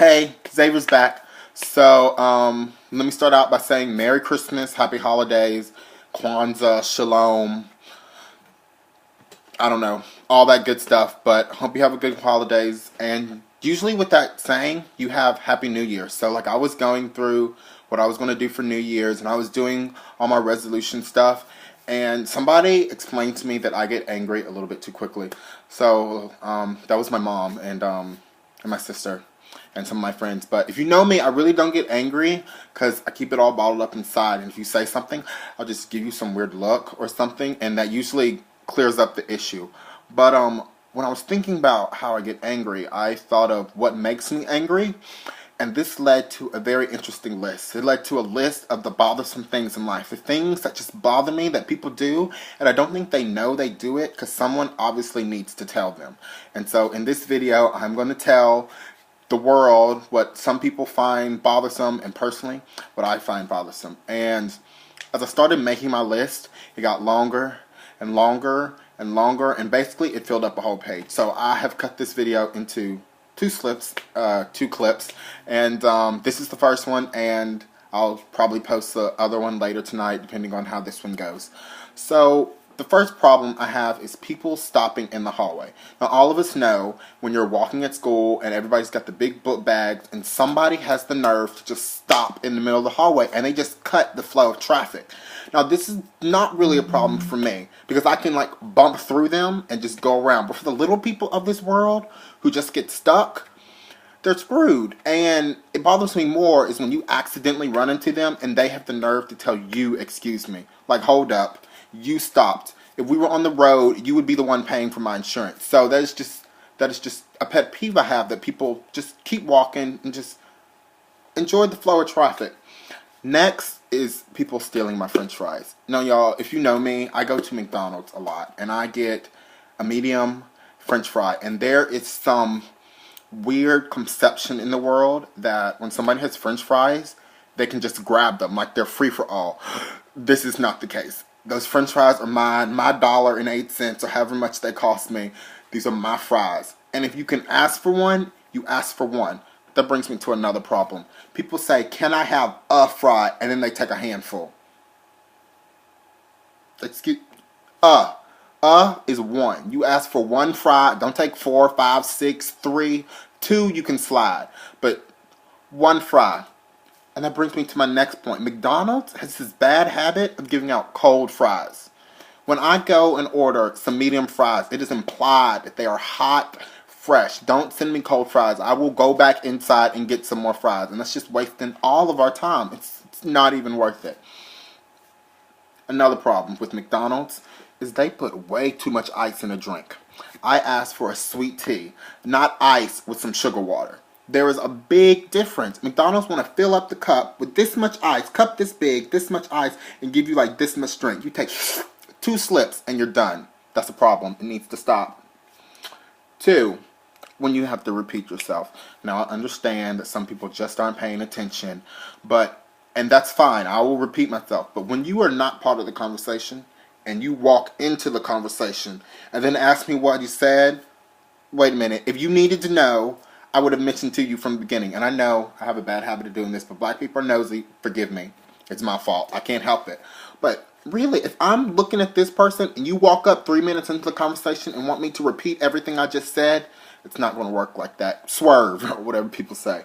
Hey, Xavier's back. Let me start out by saying Merry Christmas, Happy Holidays, Kwanzaa, Shalom, I don't know, all that good stuff. But hope you have a good holidays. And usually with that saying, you have Happy New Year. So like I was going through what I was going to do for New Year's and I was doing all my resolution stuff. And somebody explained to me that I get angry a little bit too quickly. That was my mom and my sister and some of my friends. But if you know me, I really don't get angry because I keep it all bottled up inside. And if you say something, I'll just give you some weird look or something, and that usually clears up the issue. But when I was thinking about how I get angry, I thought of what makes me angry, and this led to a very interesting list. It led to a list of the bothersome things in life, the things that just bother me that people do, and I don't think they know they do it because someone obviously needs to tell them. And so in this video, I'm going to tell the world what some people find bothersome and personally what I find bothersome. And as I started making my list, it got longer and longer and longer, and basically it filled up a whole page. So I have cut this video into two clips, and this is the first one, and I'll probably post the other one later tonight depending on how this one goes. So the first problem I have is people stopping in the hallway. Now, all of us know when you're walking at school and everybody's got the big book bags and somebody has the nerve to just stop in the middle of the hallway and they just cut the flow of traffic. Now, this is not really a problem for me because I can like bump through them and just go around. But for the little people of this world who just get stuck, they're screwed. And it bothers me more is when you accidentally run into them and they have the nerve to tell you, excuse me. Like, hold up. You stopped. If we were on the road, you would be the one paying for my insurance. So that is just a pet peeve I have, that people just keep walking and just enjoy the flow of traffic. Next is people stealing my french fries. Now, y'all, if you know me, I go to McDonald's a lot and I get a medium french fry, and there is some weird conception in the world that when somebody has french fries, they can just grab them like they're free for all. This is not the case. Those french fries are mine, my $1.08 or however much they cost me. These are my fries. And if you can ask for one, you ask for one. That brings me to another problem. People say, can I have a fry? And then they take a handful. Excuse, is one. You ask for one fry. Don't take 4, 5, 6, 3. 2 you can slide. But one fry. And that brings me to my next point. McDonald's has this bad habit of giving out cold fries. When I go and order some medium fries, it is implied that they are hot, fresh. Don't send me cold fries. I will go back inside and get some more fries. And that's just wasting all of our time. It's not even worth it. Another problem with McDonald's is they put way too much ice in a drink. I asked for a sweet tea, not ice with some sugar water. There is a big difference. McDonald's want to fill up the cup with this much ice, cup this big, this much ice, and give you like this much drink. You take 2 slips and you're done. That's a problem. It needs to stop. 2, when you have to repeat yourself. Now, I understand that some people just aren't paying attention, and that's fine. I will repeat myself. But when you are not part of the conversation and you walk into the conversation and then ask me what you said, wait a minute. If you needed to know, I would have mentioned to you from the beginning. And I know I have a bad habit of doing this, but black people are nosy. Forgive me. It's my fault. I can't help it. But really, if I'm looking at this person and you walk up 3 minutes into the conversation and want me to repeat everything I just said, it's not going to work like that. Swerve, or whatever people say.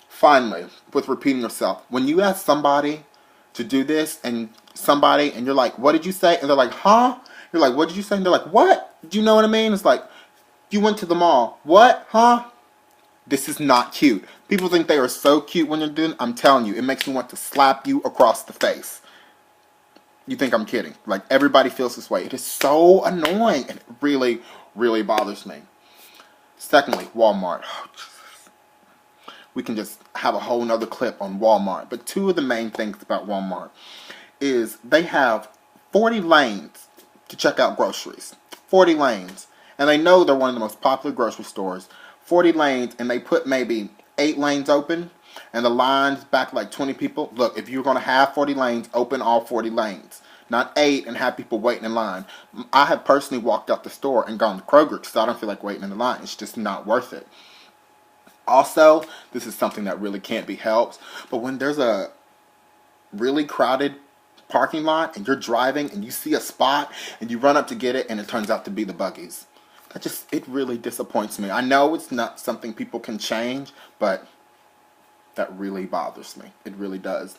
Finally, with repeating yourself, when you ask somebody to do this and you're like, what did you say? And they're like, huh? You're like, what did you say? And they're like, what? Do you know what I mean? It's like, you went to the mall. What? Huh? This is not cute. People think they are so cute when you're doing. I'm telling you, it makes me want to slap you across the face. You think I'm kidding. Like, everybody feels this way. It is so annoying. And it really, really bothers me. Secondly, Walmart. Oh, Jesus. We can just have a whole nother clip on Walmart. But 2 of the main things about Walmart is they have 40 lanes to check out groceries. 40 lanes. And they know they're one of the most popular grocery stores. 40 lanes, and they put maybe 8 lanes open, and the lines back like 20 people. Look, if you're going to have 40 lanes, open all 40 lanes. Not 8 and have people waiting in line. I have personally walked out the store and gone to Kroger because I don't feel like waiting in the line. It's just not worth it. Also, this is something that really can't be helped, but when there's a really crowded parking lot and you're driving and you see a spot and you run up to get it and it turns out to be the buggies. It really disappoints me. I know it's not something people can change, but that really bothers me. It really does.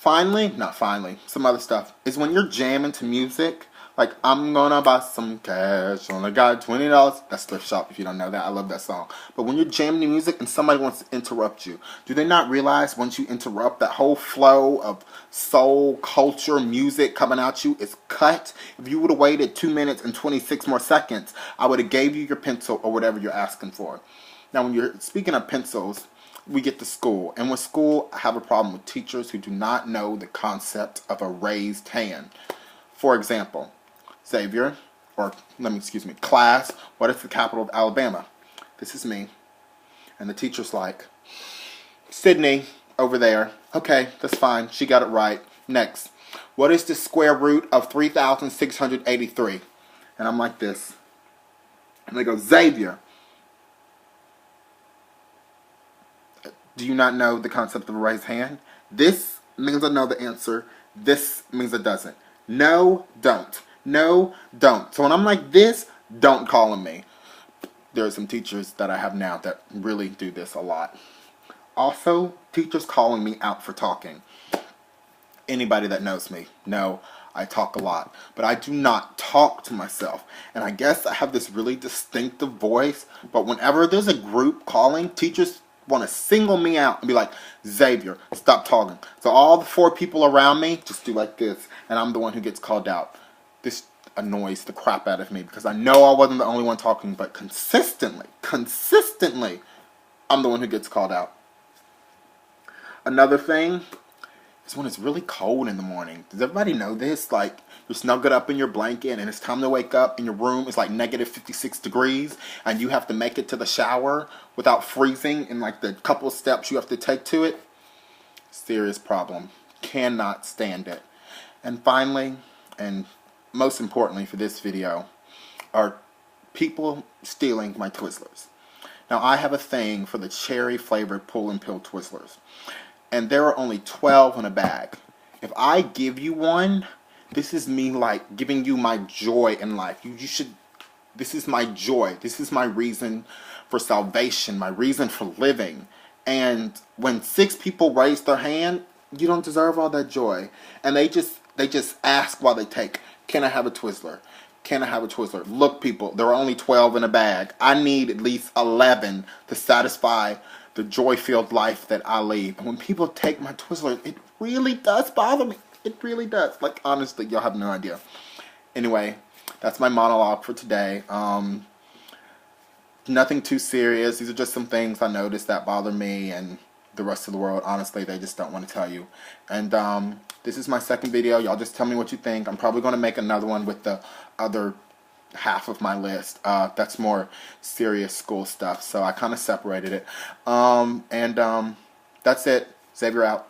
Not finally, some other stuff is when you're jamming to music. Like, I'm gonna buy some cash, only got $20. That's Thrift Shop if you don't know that. I love that song. But when you're jamming to music and somebody wants to interrupt you, do they not realize once you interrupt, that whole flow of soul, culture, music coming at you is cut? If you would have waited 2 minutes and 26 more seconds, I would have gave you your pencil or whatever you're asking for. Now, when you're speaking of pencils, we get to school. And with school, I have a problem with teachers who do not know the concept of a raised hand. For example, Xavier, class, what is the capital of Alabama? This is me. And the teacher's like, Sydney, over there. Okay, that's fine. She got it right. Next, what is the square root of 3,683? And I'm like this. And they go, Xavier, do you not know the concept of a raised hand? This means I know the answer. This means it doesn't. No, don't. No, don't. So when I'm like this, don't call on me. There are some teachers that I have now that really do this a lot. Also, teachers calling me out for talking. Anybody that knows me know I talk a lot, but I do not talk to myself. And I guess I have this really distinctive voice, but whenever there's a group calling, teachers want to single me out and be like, Xavier, stop talking. So all the 4 people around me just do like this, and I'm the one who gets called out. This annoys the crap out of me because I know I wasn't the only one talking, but consistently, I'm the one who gets called out. Another thing is when it's really cold in the morning. Does everybody know this? Like, you're snuggled up in your blanket and it's time to wake up and your room is like negative 56 degrees and you have to make it to the shower without freezing in like the couple of steps you have to take to it. Serious problem. Cannot stand it. And finally, and most importantly for this video, are people stealing my Twizzlers. Now, I have a thing for the cherry flavored pull and peel Twizzlers, and there are only 12 in a bag. If I give you one, this is me like giving you my joy in life. This is my joy. This is my reason for salvation, my reason for living. And when 6 people raise their hand, you don't deserve all that joy. And they just ask while they take, can I have a Twizzler? Can I have a Twizzler? Look, people, there are only 12 in a bag. I need at least 11 to satisfy the joy-filled life that I lead. And when people take my Twizzler, it really does bother me. It really does. Like, honestly, y'all have no idea. Anyway, that's my monologue for today. Nothing too serious. These are just some things I noticed that bother me, and the rest of the world, honestly, they just don't want to tell you. And this is my second video. Y'all just tell me what you think. I'm probably going to make another one with the other half of my list. That's more serious school stuff. So I kind of separated it. That's it. Xavier out.